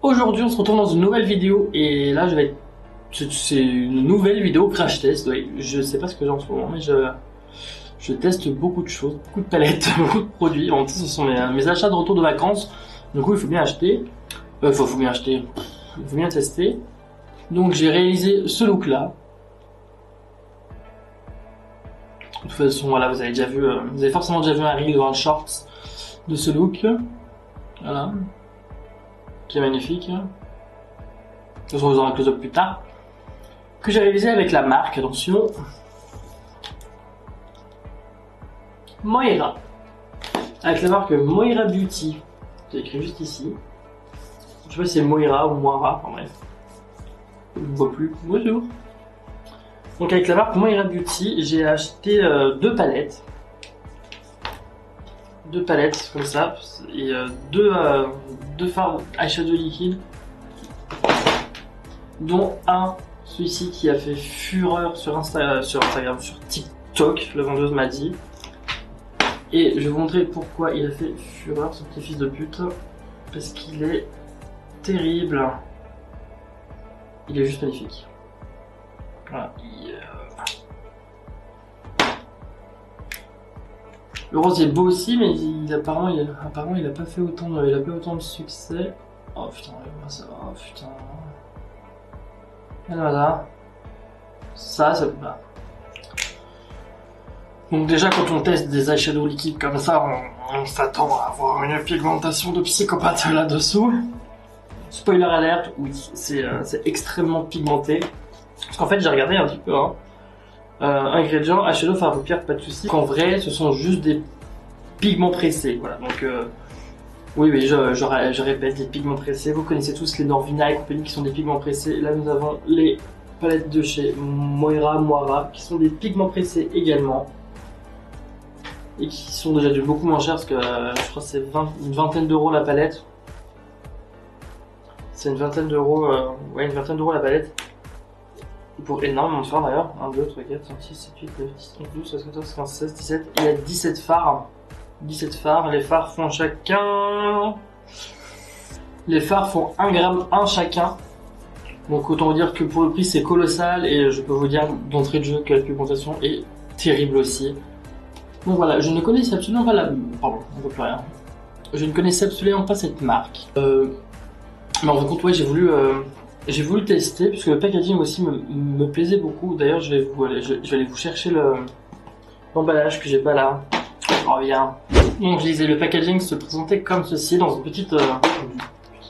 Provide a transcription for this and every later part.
Aujourd'hui on se retrouve dans une nouvelle vidéo et là c'est une nouvelle vidéo crash test. Oui, je sais pas ce que j'ai en ce moment mais je teste beaucoup de choses, beaucoup de palettes, beaucoup de produits. En fait, ce sont mes achats de retour de vacances. Du coup il faut bien acheter, il faut bien tester. Donc j'ai réalisé ce look là. De toute façon voilà, vous avez forcément déjà vu un reel ou un short de ce look. Voilà. Qui est magnifique. De toute façon, vous aurez un close-up plus tard. Que j'ai réalisé avec la marque, attention. Moira. Avec la marque Moira Beauty. C'est écrit juste ici. Je sais pas si c'est Moira ou Moira, enfin bref. Je ne vois plus. Bonjour. Donc avec la marque Moira Beauty, j'ai acheté deux palettes. Deux palettes comme ça et deux fards eyeshadow liquide, dont celui-ci qui a fait fureur sur Instagram, sur TikTok, la vendeuse m'a dit, et je vais vous montrer pourquoi il a fait fureur, ce petit fils de pute, parce qu'il est terrible, il est juste magnifique. Voilà. Le rose est beau aussi, mais apparemment il a pas fait autant de succès. Oh putain, ça va, oh putain. Et voilà. Ça va. Donc déjà quand on teste des eyeshadows liquides comme ça, on s'attend à avoir une pigmentation de psychopathe là-dessous. Spoiler alert, oui, c'est extrêmement pigmenté. Parce qu'en fait j'ai regardé un petit peu, hein. Ingrédients, eyeshadow, fard à paupières, pas de soucis. En vrai, ce sont juste des pigments pressés. Voilà, donc oui, je répète, des pigments pressés. Vous connaissez tous les Norvina et compagnie qui sont des pigments pressés. Là, nous avons les palettes de chez Moira qui sont des pigments pressés également. Et qui sont déjà beaucoup moins chers parce que je crois que c'est une vingtaine d'euros la palette. C'est une vingtaine d'euros, ouais, une vingtaine d'euros la palette. Pour énormément de fards d'ailleurs, 1, 2, 3, 4, 5, 6, 7, 8, 9, 10, 11, 12, 13, 14, 15, 16, 17, il y a 17 fards. 17 fards, les fards font chacun... Les fards font 1 gramme 1 chacun. Donc autant vous dire que pour le prix c'est colossal et je peux vous dire d'entrée de jeu que la pigmentation est terrible aussi. Donc voilà, je ne connaissais absolument pas la... Pardon, on ne voit plus rien. Je ne connaissais absolument pas cette marque. Mais en fin de compte, ouais, j'ai voulu tester puisque le packaging aussi me plaisait beaucoup. D'ailleurs, je vais aller vous chercher l'emballage que j'ai pas là. Je reviens. Donc, je disais, le packaging se présentait comme ceci dans une petite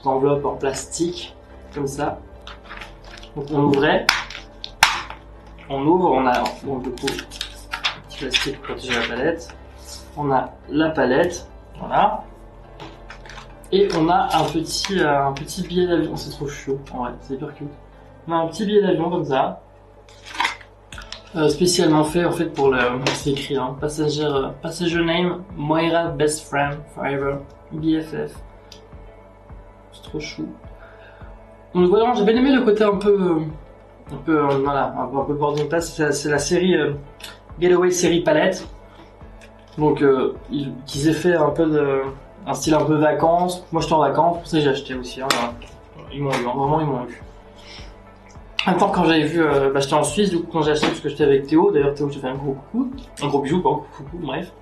enveloppe en plastique, comme ça. Donc, on ouvrait. On ouvre, on a donc du coup un petit plastique pour protéger la palette. On a la palette, voilà. Et on a un petit billet d'avion, c'est trop chaud, en vrai, c'est hyper cute. On a un petit billet d'avion comme ça, spécialement fait en fait pour c'est écrit, hein, passenger name, Moira best friend forever, BFF. C'est trop chou. Donc voilà, j'ai bien aimé le côté un peu boarding pass, c'est la série Getaway série palette. Donc qu'ils aient fait un style un peu vacances. Moi j'étais en vacances, pour ça j'ai acheté aussi. Hein, ils m'ont eu, vraiment ils m'ont eu. En même temps quand j'avais vu, j'étais en Suisse du coup quand j'ai acheté parce que j'étais avec Théo. D'ailleurs Théo j'ai fait un gros coucou, un gros bisou, pas coucou, bref.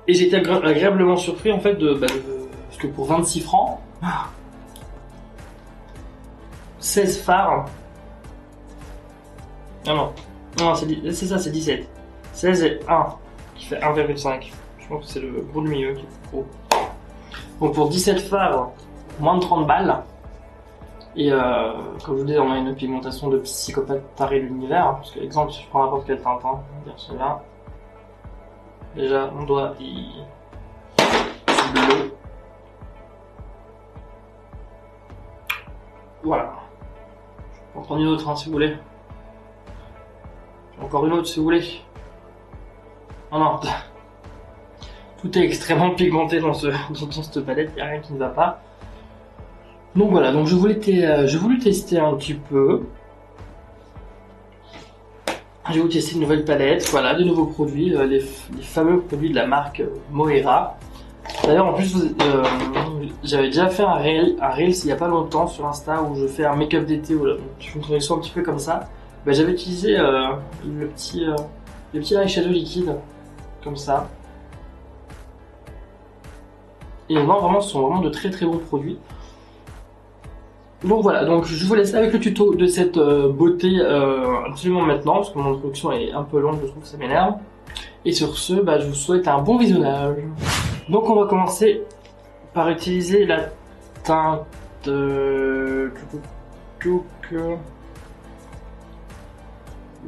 Et j'ai été agréablement surpris en fait parce que pour 26 francs, 16 fards. Non, c'est ça, c'est 17. 16 et 1 qui fait 1,5. Je pense que c'est le gros du milieu qui est gros. Donc pour 17 fards, moins de 30 balles. Et comme je vous dis, on a une pigmentation de psychopathe taré de l'univers. Parce que, exemple, si je prends n'importe quel Tintin, on va dire celui-là. Déjà, on doit c'est bleu. Voilà. Je peux en prendre une autre hein, si vous voulez. Encore une autre si vous voulez. Non. Tout est extrêmement pigmenté dans cette palette, il n'y a rien qui ne va pas. Donc voilà, donc j'ai voulu tester un petit peu. J'ai voulu tester une nouvelle palette, voilà, de nouveaux produits, les fameux produits de la marque Moira. D'ailleurs, en plus, j'avais déjà fait un Reels il y a pas longtemps sur Insta où je fais un make-up d'été, où je fais une transition un petit peu comme ça. Bah, j'avais utilisé le petit eyeshadow liquide, comme ça. Et non, vraiment, ce sont vraiment de très très bons produits. Donc voilà, donc je vous laisse avec le tuto de cette beauté absolument maintenant, parce que mon introduction est un peu longue, je trouve que ça m'énerve. Et sur ce, bah, je vous souhaite un bon visionnage. Donc on va commencer par utiliser la teinte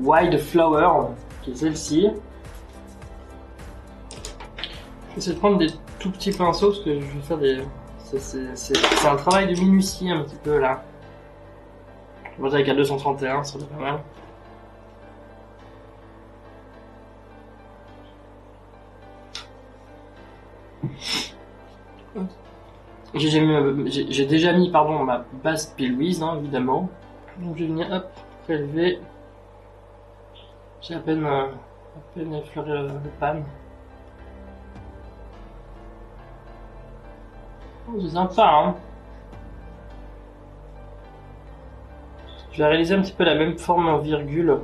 Wildflower, qui est celle-ci. Je vais essayer de prendre des tout petits pinceaux parce que je vais faire des... C'est un travail de minutie un petit peu là. On va dire qu'à 231, ça va pas mal. J'ai déjà mis pardon, ma base P-Louise, hein, évidemment. Donc je vais venir hop, prélever. J'ai à peine effleuré le pan. Oh, c'est sympa, hein. Je vais réaliser un petit peu la même forme en virgule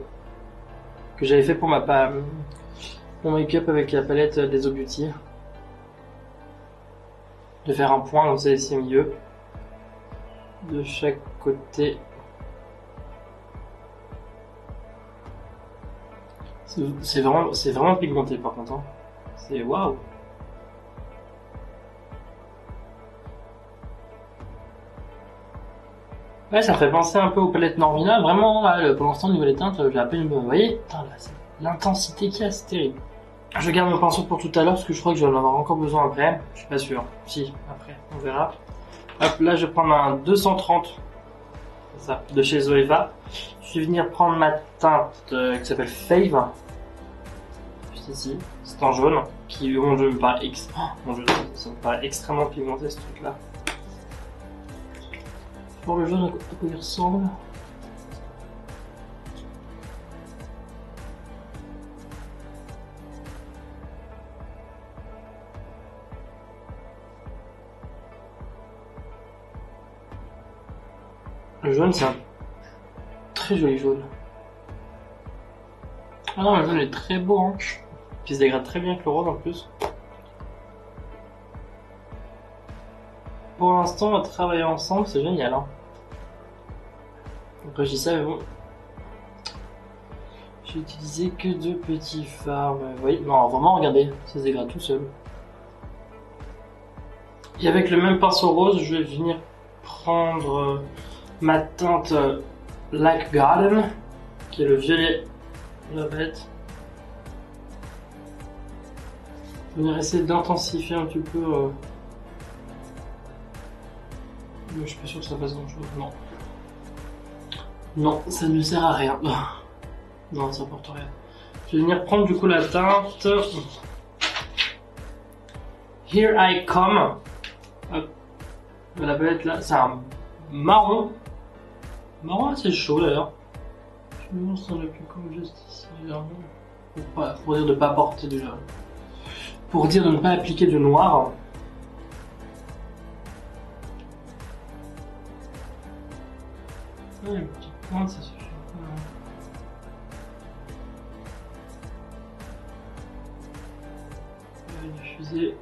que j'avais fait pour mon make-up avec la palette des Eau Beauty. De faire un point comme ça ici au milieu. De chaque côté. C'est vraiment pigmenté par contre. Hein. C'est waouh. Ouais, ça fait penser un peu aux palettes Normina. Vraiment, là, pour l'instant, au niveau des teintes, j'ai à peine. Vous voyez, l'intensité qu'il y a, c'est terrible. Je garde mon pinceau pour tout à l'heure parce que je crois que je vais en avoir encore besoin après. Je suis pas sûr. Si, après, on verra. Hop, là, je vais prendre un 230. C'est ça, de chez Zoeva. Je vais venir prendre ma teinte qui s'appelle Fave. Juste ici. C'est en jaune. Qui, mon jeu me paraît ça me paraît extrêmement pigmenté ce truc là. Pour le jaune, à quoi il ressemble. Le jaune, c'est un très joli jaune. Ah non, le jaune est très beau, hein. Puis il se dégrade très bien avec le rose en plus. Pour l'instant, on va travailler ensemble, c'est génial, hein. Après, je dis ça, mais bon. J'ai utilisé que 2 petits fards. Vous voyez, non, vraiment, regardez, ça se dégrade tout seul. Et avec le même pinceau rose, je vais venir prendre ma teinte Like Garden, qui est le violet de la palette. Je vais venir essayer d'intensifier un petit peu. Mais je suis pas sûr que ça fasse grand chose. Non. Non, ça ne sert à rien. Non, ça apporte rien. Je vais venir prendre du coup la teinte Here I Come. Hop. La palette là, c'est un marron. Marron assez chaud d'ailleurs. Je me montre le plus comme juste ici. Pour dire de ne pas apporter de. Pour dire de ne pas appliquer de noir. Ouais, une petite pointe, ça suffit. Je vais diffuser.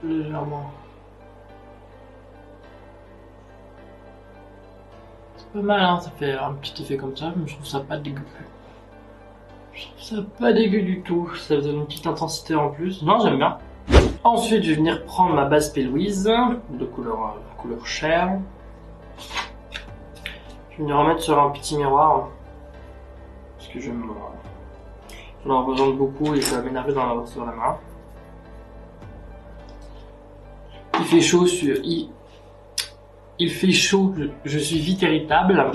Légèrement. C'est pas mal, hein, ça fait un petit effet comme ça, mais je trouve ça pas dégueu. Je trouve ça pas dégueu du tout, ça donne une petite intensité en plus. Non, j'aime bien. Ensuite, je vais venir prendre ma base P-Louise de couleur chair. Je vais venir remettre sur un petit miroir parce que j'en ai besoin de beaucoup et ça va m'énerver d'en avoir sur la main. Il fait chaud, il fait chaud, je suis vite irritable.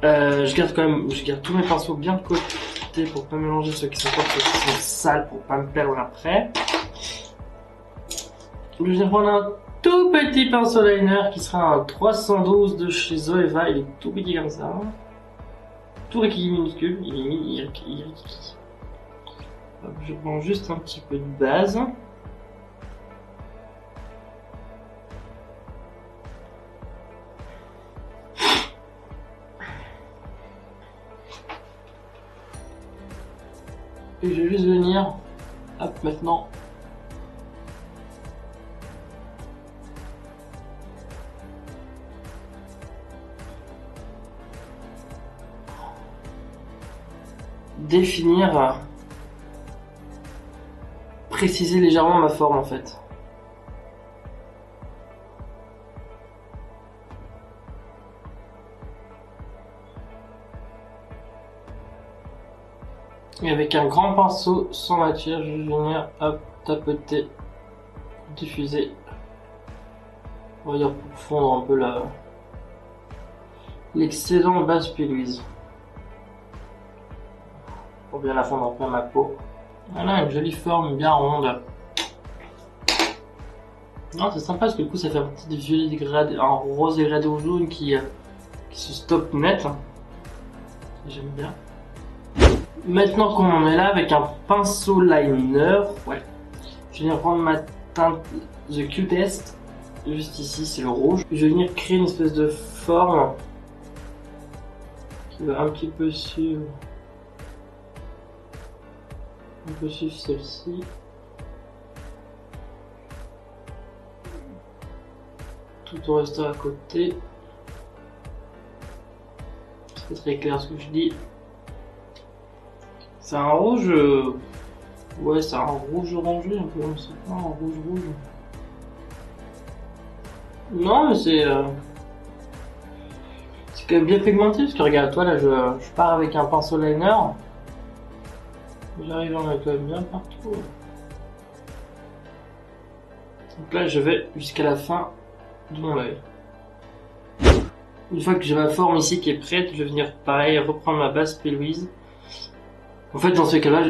Je garde tous mes pinceaux bien de côté pour pas mélanger ceux qui sont forts, ceux qui sont sales pour pas me perdre après. Je vais prendre un tout petit pinceau liner qui sera un 312 de chez Zoeva, il est tout petit comme ça. tout rikiki minuscule, il est rikiki. Hop, je prends juste un petit peu de base. Et je vais juste venir, hop, maintenant. Définir, préciser légèrement ma forme en fait. Et avec un grand pinceau sans matière, je vais venir hop, tapoter, diffuser. On va dire pour fondre un peu l'excédent base P-Louise. Pour bien la fondre en plein ma peau. Voilà, une jolie forme bien ronde. Non, c'est sympa parce que du coup ça fait un petit violet dégradé, un rose dégradé au jaune qui se stoppe net. J'aime bien. Maintenant qu'on en est là avec un pinceau liner, ouais, je vais venir prendre ma teinte The Cutest, juste ici c'est le rouge. Je vais venir créer une espèce de forme qui va un petit peu suivre, celle-ci. Tout au reste à côté. C'est très clair ce que je dis. C'est un rouge, ouais, c'est un rouge orangé un peu, c'est pas un rouge. Non, mais c'est quand même bien pigmenté parce que regarde, toi là, je pars avec un pinceau liner, j'arrive à en mettre quand même bien partout. Donc là, je vais jusqu'à la fin de mon œil. Une fois que j'ai ma forme ici qui est prête, je vais venir pareil reprendre ma base P-Louise. En fait, dans ce cas-là,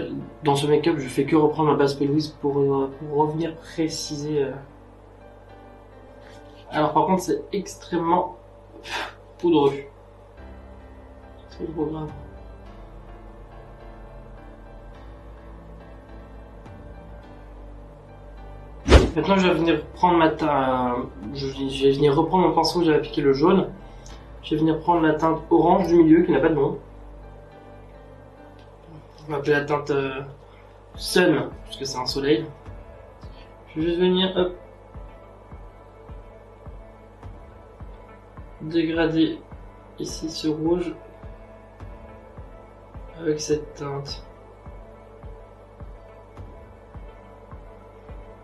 dans ce make-up, je fais que reprendre ma base P-Louise pour revenir préciser. Alors par contre, c'est extrêmement poudreux. C'est trop grave. Maintenant, je vais venir prendre ma teinte. Je vais venir reprendre mon pinceau où j'avais appliqué le jaune. Je vais venir prendre la teinte orange du milieu qui n'a pas de nom. On va appeler la teinte Sun, parce que c'est un soleil. Je vais juste venir, hop, dégrader ici ce rouge avec cette teinte.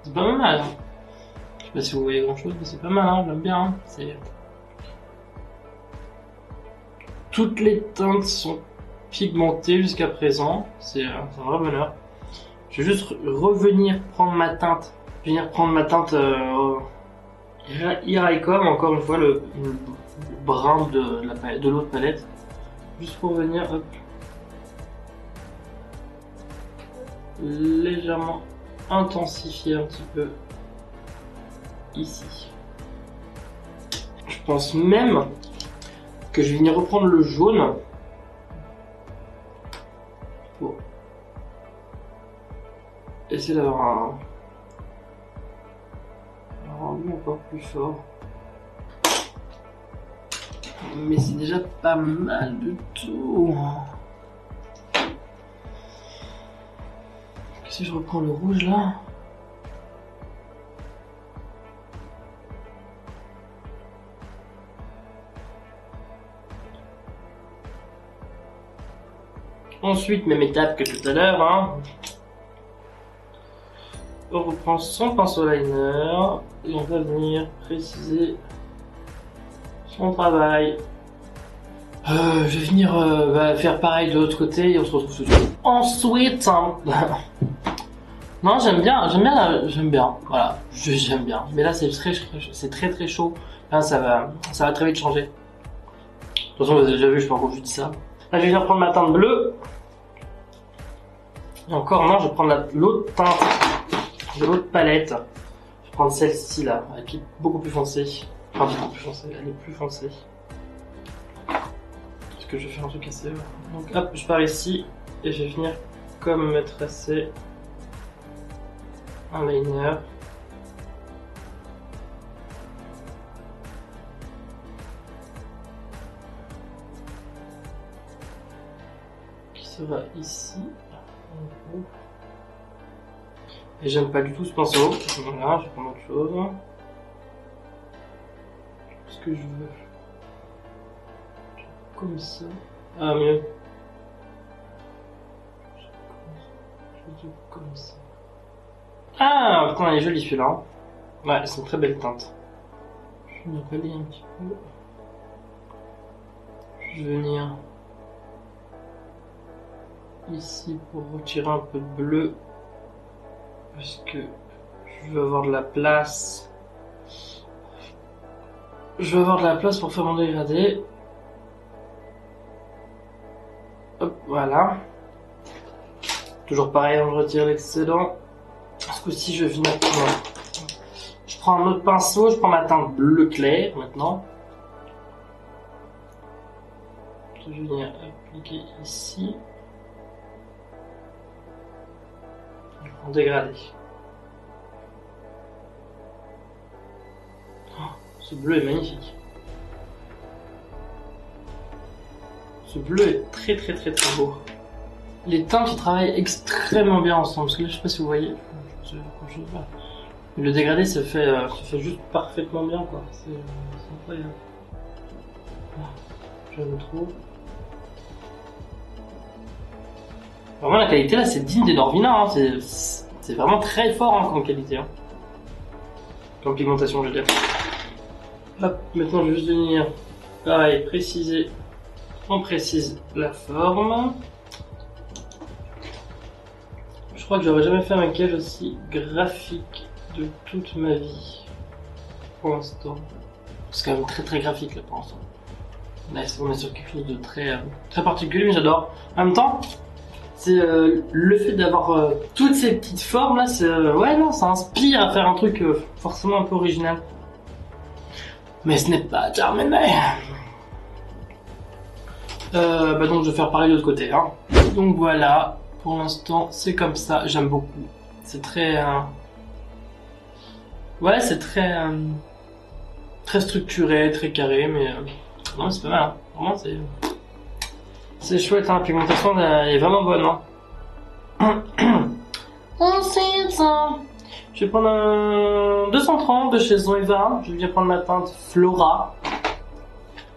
C'est pas mal, hein. Je sais pas si vous voyez grand chose, mais c'est pas mal, hein. J'aime bien. Hein. Toutes les teintes sont pigmentées jusqu'à présent, c'est un vrai bonheur. Je vais juste revenir prendre ma teinte. Je vais venir prendre ma teinte Iricom, encore une fois le brun de l'autre palette. Juste pour venir, hop, légèrement intensifier un petit peu ici. Je pense même que je vais venir reprendre le jaune pour essayer d'avoir un rendu encore plus fort. Mais c'est déjà pas mal du tout. Si je reprends le rouge là. Ensuite, même étape que tout à l'heure, hein. On reprend son pinceau liner et on va venir préciser son travail. Je vais venir faire pareil de l'autre côté et on se retrouve tout de suite. Ensuite, hein. Non, j'aime bien, voilà, j'aime bien. Mais là, c'est très chaud. Là, ça va très vite changer. De toute façon, vous avez déjà vu, je sais pas pourquoi je dis ça. Là, je vais venir prendre ma teinte bleue. Et encore, non, je vais prendre l'autre teinte de l'autre palette. Je vais prendre celle-ci là, qui est beaucoup plus foncée. Enfin, beaucoup plus foncée, elle est plus foncée. Parce que je vais faire un truc assez... Donc hop, je pars ici et je vais venir comme me tracer un liner. Qui sera ici. Et j'aime pas du tout ce pinceau. Voilà, je vais prendre autre chose. Ce que je veux. Comme ça. Ah, mieux. Je veux comme ça. Ah, putain, il est joli celui-là. Ouais, c'est une très belle teinte. Je vais balayer un petit peu. Je vais venir ici pour retirer un peu de bleu. Parce que je veux avoir de la place. Je veux avoir de la place pour faire mon dégradé. Hop, voilà. Toujours pareil, on retire l'excédent. Ce coup-ci, je vais venir. Je prends un autre pinceau, je prends ma teinte bleu clair maintenant. Je vais venir appliquer ici. En dégradé. Oh, ce bleu est magnifique. Ce bleu est très très très très beau. Les teintes qui travaillent extrêmement bien ensemble. Parce que là, je sais pas si vous voyez. Le dégradé se fait juste parfaitement bien, quoi. C'est incroyable. J'aime trop. Vraiment, la qualité là, c'est digne des Norvina. Hein. C'est vraiment très fort hein, comme qualité. Hein. Comme pigmentation, je veux dire. Hop, maintenant, je vais juste venir, pareil, préciser. On précise la forme. Je crois que j'aurais jamais fait un maquillage aussi graphique de toute ma vie. Pour l'instant. C'est quand même très très graphique là pour l'instant. Là, on est sur quelque chose de très, très particulier, mais j'adore. En même temps, c'est le fait d'avoir toutes ces petites formes là, ouais non, ça inspire à faire un truc forcément un peu original. Mais ce n'est pas terminé. Bah donc je vais faire pareil de l'autre côté. Hein. Donc voilà, pour l'instant c'est comme ça, j'aime beaucoup. C'est très... ouais, c'est très... très structuré, très carré, mais... non, c'est pas mal. Hein. Vraiment, c'est chouette, hein. La pigmentation elle est vraiment bonne. Hein. Ensuite, je vais prendre un 230 de chez Zoeva. Je vais bien prendre ma teinte Flora.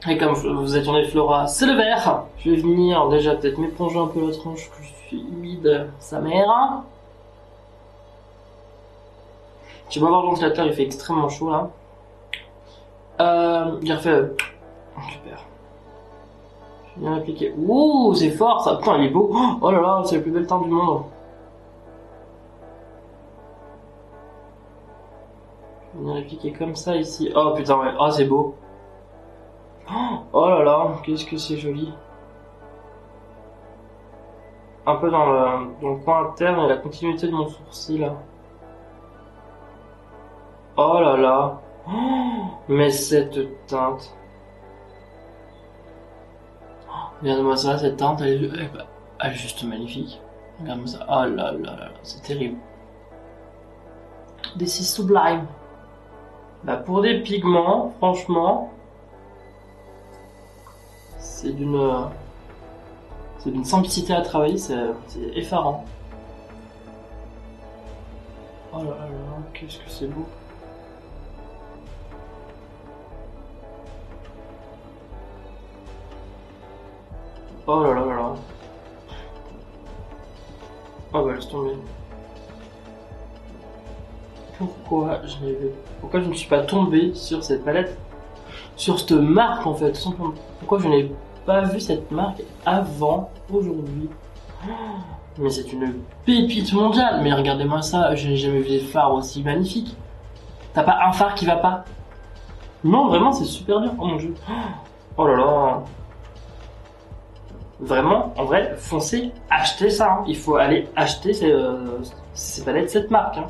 Et comme vous attendez Flora, c'est le vert. Je vais venir déjà peut-être m'éponger un peu la tronche que je suis humide, sa mère. Tu vas voir le ventilateur, il fait extrêmement chaud là. Il a fait... super. Je vais bien l'appliquer. Ouh, c'est fort ça. Putain, il est beau. Oh là là, c'est la plus belle teinte du monde. Je vais bien l'appliquer comme ça ici. Oh putain, ouais. Oh, c'est beau. Oh là là, qu'est-ce que c'est joli. Un peu dans le coin interne et la continuité de mon sourcil là. Oh là là. Oh, mais cette teinte. Regarde-moi ça, cette teinte, elle est juste magnifique. Regarde-moi ça. Oh là là là là, c'est terrible. This is sublime. Bah pour des pigments, franchement, c'est d'une simplicité à travailler, c'est effarant. Oh là là, qu'est-ce que c'est beau. Oh là là là là. Oh bah laisse tomber. Pourquoi je ne suis pas tombé sur cette palette, sur cette marque en fait, tout simplement. Pourquoi je n'ai pas vu cette marque avant aujourd'hui? Mais c'est une pépite mondiale. Mais regardez-moi ça, je n'ai jamais vu des fards aussi magnifiques. T'as pas un phare qui va pas? Non, vraiment, c'est super dur. Oh mon dieu. Oh là là. Vraiment, en vrai, foncez, achetez ça. Hein. Il faut aller acheter ces palettes, cette marque. Hein.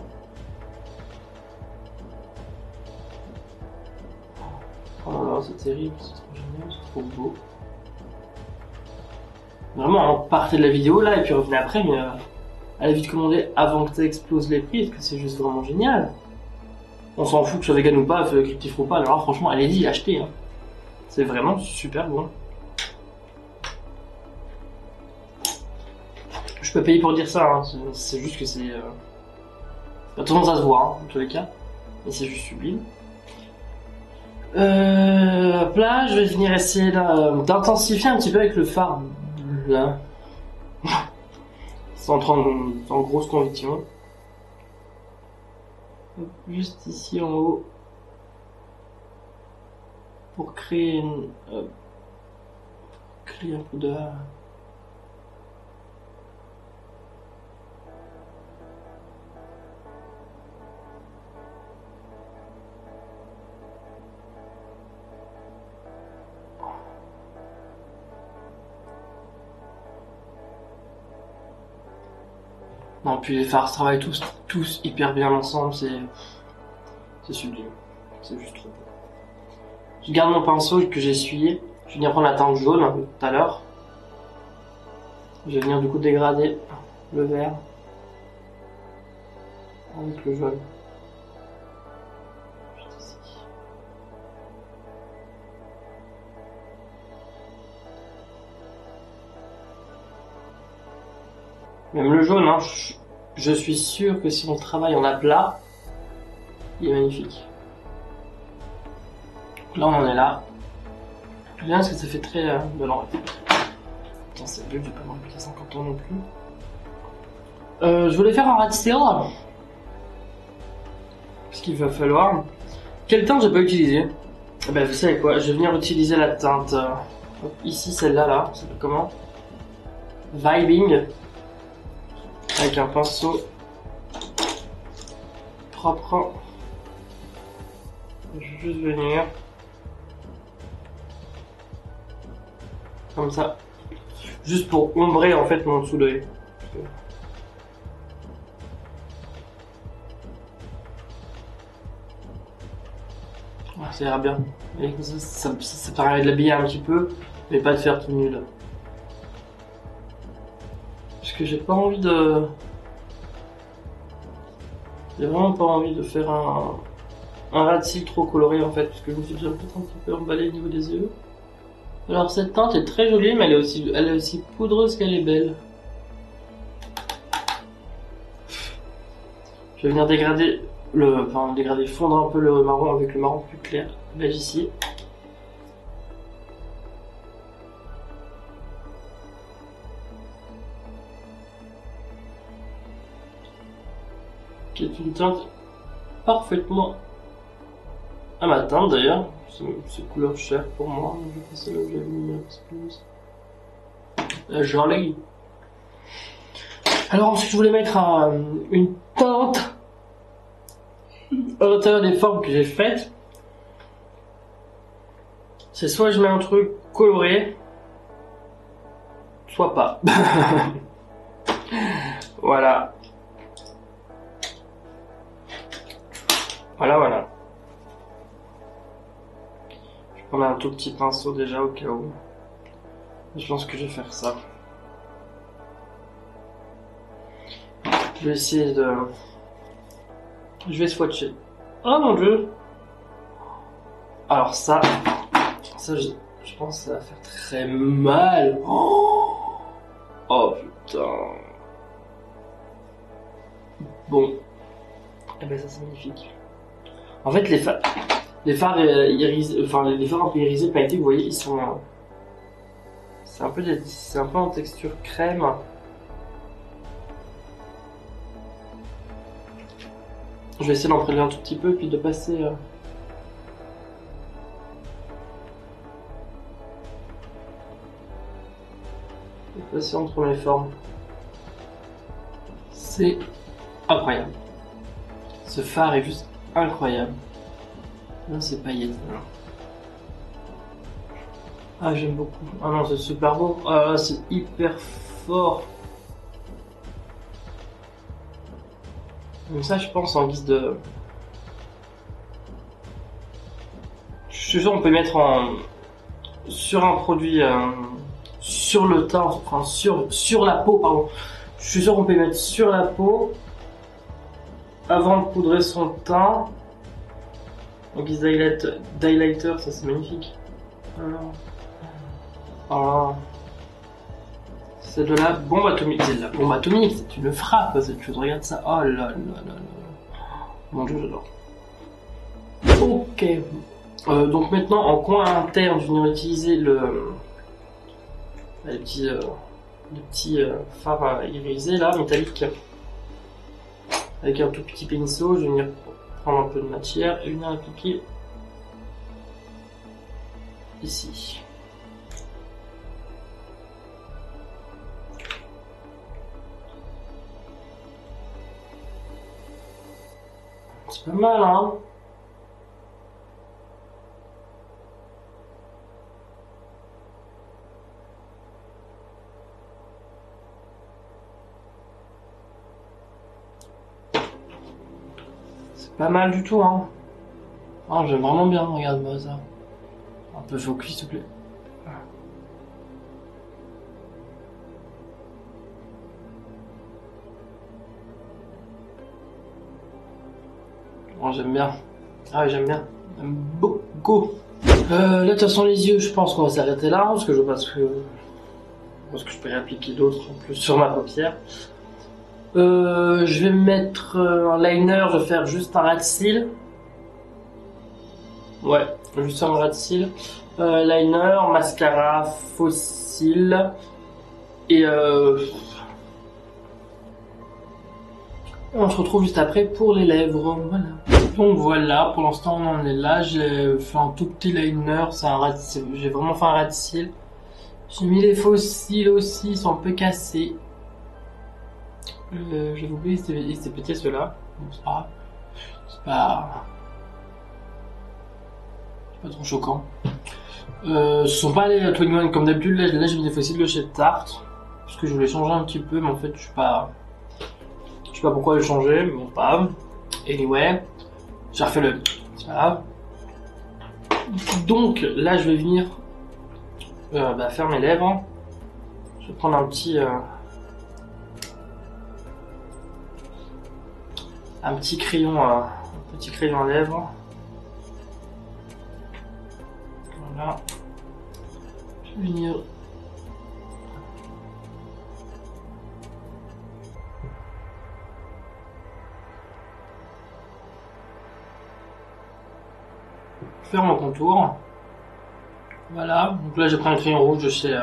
Oh là là, c'est terrible, c'est trop génial, c'est trop beau. Vraiment, partez de la vidéo là et puis revenez après, mais allez vite commander avant que ça explose les prix, parce que c'est juste vraiment génial. On s'en fout que je sois vegan ou pas, cryptif ou pas, alors là, franchement, allez-y, achetez. Hein. C'est vraiment super bon. Je peux payer pour dire ça, hein. C'est juste que c'est... De toute façon, ça se voit, hein, en tous les cas. Et c'est juste sublime. Hop là, je vais venir essayer d'intensifier un petit peu avec le phare. Là. C'est en grosse conviction. Juste ici en haut. Pour créer une... créer un peu de... Non, puis les phares travaillent tous hyper bien ensemble, c'est sublime. C'est juste trop beau. Je garde mon pinceau que j'ai essuyé. Je vais venir prendre la teinte jaune tout à l'heure. Je vais venir du coup dégrader le vert avec le jaune. Juste ici. Même le jaune, hein, je suis sûr que si on travaille en aplat, il est magnifique. Donc là on en est là. J'aime bien parce que ça fait très... de l'envers. Putain c'est vieux, j'ai pas me répéter 50 ans non plus. Je voulais faire un rat tail. Parce qu'il va falloir... Quelle teinte j'ai pas utilisé? Eh ben vous savez quoi, je vais venir utiliser la teinte... ici, celle-là, là. Ça s'appelle comment? Vibing. Avec un pinceau propre. Je vais juste venir comme ça, juste pour ombrer en fait mon dessous d'œil. Ça ira bien. Et ça permet de l'habiller un petit peu, mais pas de faire tout nul. Parce que j'ai pas envie de... J'ai vraiment pas envie de faire un rat de cils trop coloré en fait, parce que je me suis déjà peut-être un petit peu emballé au niveau des yeux. Alors cette teinte est très jolie, mais elle est aussi poudreuse qu'elle est belle. Je vais venir dégrader fondre un peu le marron avec le marron plus clair, beige ici. Qui est une teinte parfaitement à ma teinte d'ailleurs. C'est couleur chair pour moi. Je vais passer là où j'avais mis un petit peu. Jolie. Alors ensuite je voulais mettre une teinte à l'intérieur des formes que j'ai faites. C'est soit je mets un truc coloré, soit pas. Voilà. Voilà. Je vais prendre un tout petit pinceau déjà au cas où. Je pense que je vais faire ça. Je vais essayer de... Je vais swatcher. Oh mon dieu! Alors ça je pense que ça va faire très mal. Oh putain. Bon. Eh ben ça c'est magnifique. En fait les phares irisés, enfin les phares un peu irisés, pailletés, vous voyez, ils sont... c'est un peu en texture crème. Je vais essayer d'en prélever un tout petit peu puis de passer... entre mes formes. C'est incroyable. Ce phare est juste incroyable. Là c'est paillettes. Ah j'aime beaucoup. Ah non c'est super beau. Ah là c'est hyper fort. Comme ça je pense en guise de... Je suis sûr on peut mettre sur un produit sur le teint, enfin sur la peau, pardon. Je suis sûr qu'on peut les mettre sur la peau avant de poudrer son teint. Donc les highlighters, ça c'est magnifique. Voilà. C'est de la bombe atomique. C'est de la bombe atomique, c'est une frappe cette chose. Regarde ça. Oh là là là là. Mon dieu, j'adore. Ok. Donc maintenant en coin interne, je vais venir utiliser les petits fards irisés là, métalliques. Avec un tout petit pinceau, je vais venir prendre un peu de matière et venir appliquer ici. C'est pas mal, hein? Pas mal du tout, hein. Ah, j'aime vraiment bien, regarde-moi ça. Un peu focus, s'il te plaît. Oh, j'aime bien. Ah ouais, j'aime bien. J'aime beaucoup. Là, de toute façon, les yeux, je pense qu'on va s'arrêter là, parce que je pense que je peux y appliquer d'autres en plus sur ma paupière. Je vais mettre un liner, je vais faire juste un ras de cils. Ouais, juste un ras de cils. Liner, mascara, faux cils. Et on se retrouve juste après pour les lèvres. Voilà. Donc voilà, pour l'instant on en est là. J'ai fait un tout petit liner, c'est un ras de cils. J'ai vraiment fait un ras de cils. J'ai mis les faux cils aussi, ils sont un peu cassés. J'ai oublié, c'était pété ceux-là. Bon, c'est pas grave. C'est pas trop choquant. Ce sont pas les 21 comme d'habitude. Là j'ai mis des faux cils de chez Tarte. Parce que je voulais changer un petit peu, mais en fait je sais pas pourquoi le changer, mais bon, pas grave. Anyway, j'ai refait le. C'est pas grave. Donc là je vais venir faire mes lèvres. Je vais prendre un petit crayon à lèvres. Voilà. Je vais venir faire mon contour. Voilà. Donc là j'ai pris un crayon rouge de chez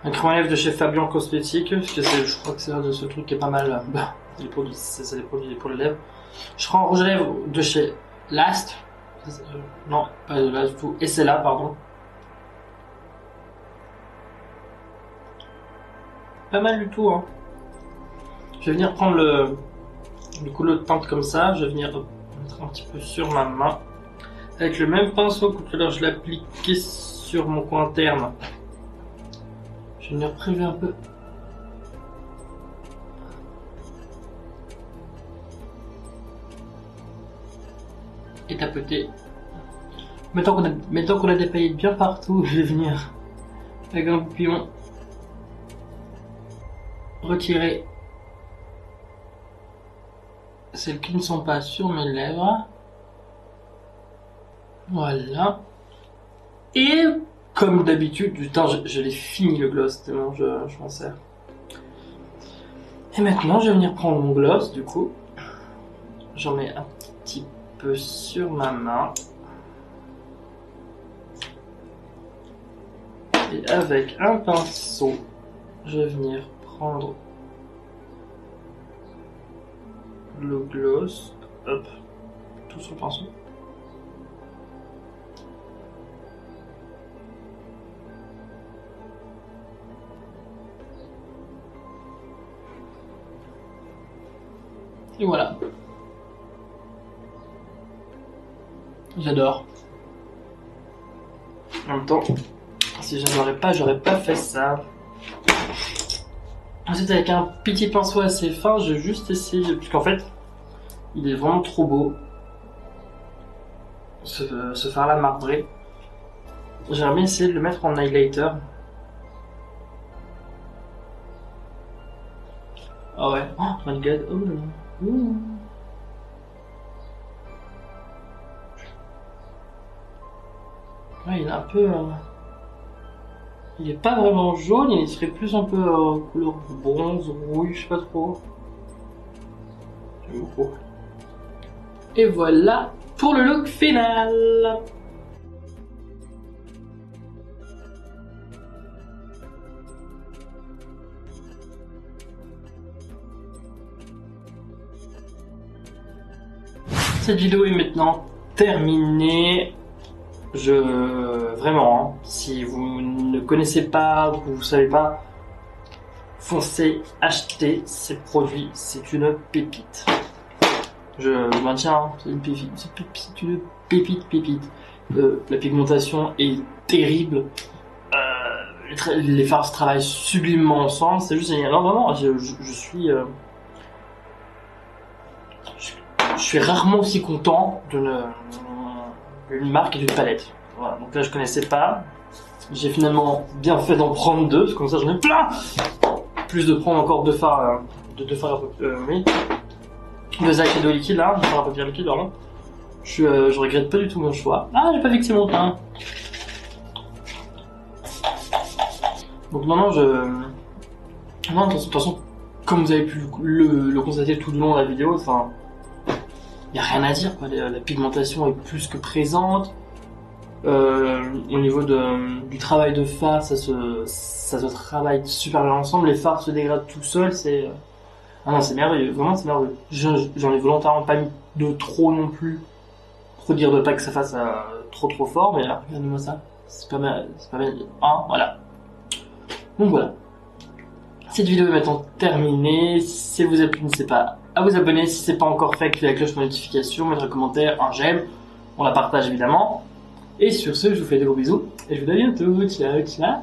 un crayon à lèvres de chez Fabian Cosmétique, parce que je crois que c'est un de ce truc qui est pas mal. Les produits, c'est des produits pour les lèvres. Je prends un rouge à lèvres de chez Last. Non, pas de Last du tout. Et c'est là, pardon. Pas mal du tout, hein. Je vais venir prendre le couleur de teinte comme ça. Je vais venir mettre un petit peu sur ma main. Avec le même pinceau que tout à l'heure je l'appliquais sur mon coin interne. Je vais venir prélever un peu. Et tapoter. Maintenant qu'on a des paillettes bien partout, je vais venir avec un goupillon retirer celles qui ne sont pas sur mes lèvres. Voilà. Et comme d'habitude, putain, je l'ai fini le gloss tellement je m'en sers. Et maintenant, je vais venir prendre mon gloss du coup. J'en mets un petit peu sur ma main. Et avec un pinceau, je vais venir prendre le gloss. Hop, tout sur le pinceau. Et voilà. J'adore. En même temps, si j'aurais pas fait ça. Ensuite, avec un petit pinceau assez fin, j'ai juste essayé, puisqu'en fait, il est vraiment trop beau. Ce fard-là marbré. J'aimerais bien essayer de le mettre en highlighter. Ah ouais, oh my god, oh là là. Ouh. Ouais, il est un peu... il est pas vraiment jaune, il serait plus un peu couleur bronze, rouille, je sais pas trop. J'aime beaucoup. Et voilà pour le look final. Cette vidéo est maintenant terminée. Vraiment, hein, si vous ne connaissez pas, vous savez pas, foncez, achetez ces produits, c'est une pépite. Je maintiens, hein, c'est une pépite, c'est une pépite. La pigmentation est terrible. Les farces travaillent sublimement ensemble, c'est juste génial. Non, vraiment, je suis rarement aussi content d'une marque et d'une palette. Voilà, donc là je connaissais pas. J'ai finalement bien fait d'en prendre deux, parce que comme ça j'en ai plein. Plus de prendre encore deux fards, oui. Deux Zac et deux liquides là, deux fards à papier liquide, pardon. Je regrette pas du tout mon choix. Ah, j'ai pas vexé mon teint. Donc non, non, de toute façon, comme vous avez pu le constater tout du long de la vidéo, enfin, y a rien à dire, quoi. La pigmentation est plus que présente. Au niveau du travail de fard, ça se travaille super bien ensemble. Les fards se dégradent tout seuls, ah non, c'est merveilleux, vraiment c'est merveilleux. J'en ai volontairement pas mis de trop non plus, pour dire de pas que ça fasse trop fort, mais là, regardez-moi ça, c'est pas mal, hein, voilà. Donc voilà. Cette vidéo est maintenant terminée. Si elle vous a plu, n'hésitez pas à vous abonner. Si c'est pas encore fait, activez la cloche de notification, mettre un commentaire, un j'aime. On la partage évidemment. Et sur ce, je vous fais des gros bisous. Et je vous dis à bientôt. Ciao, ciao.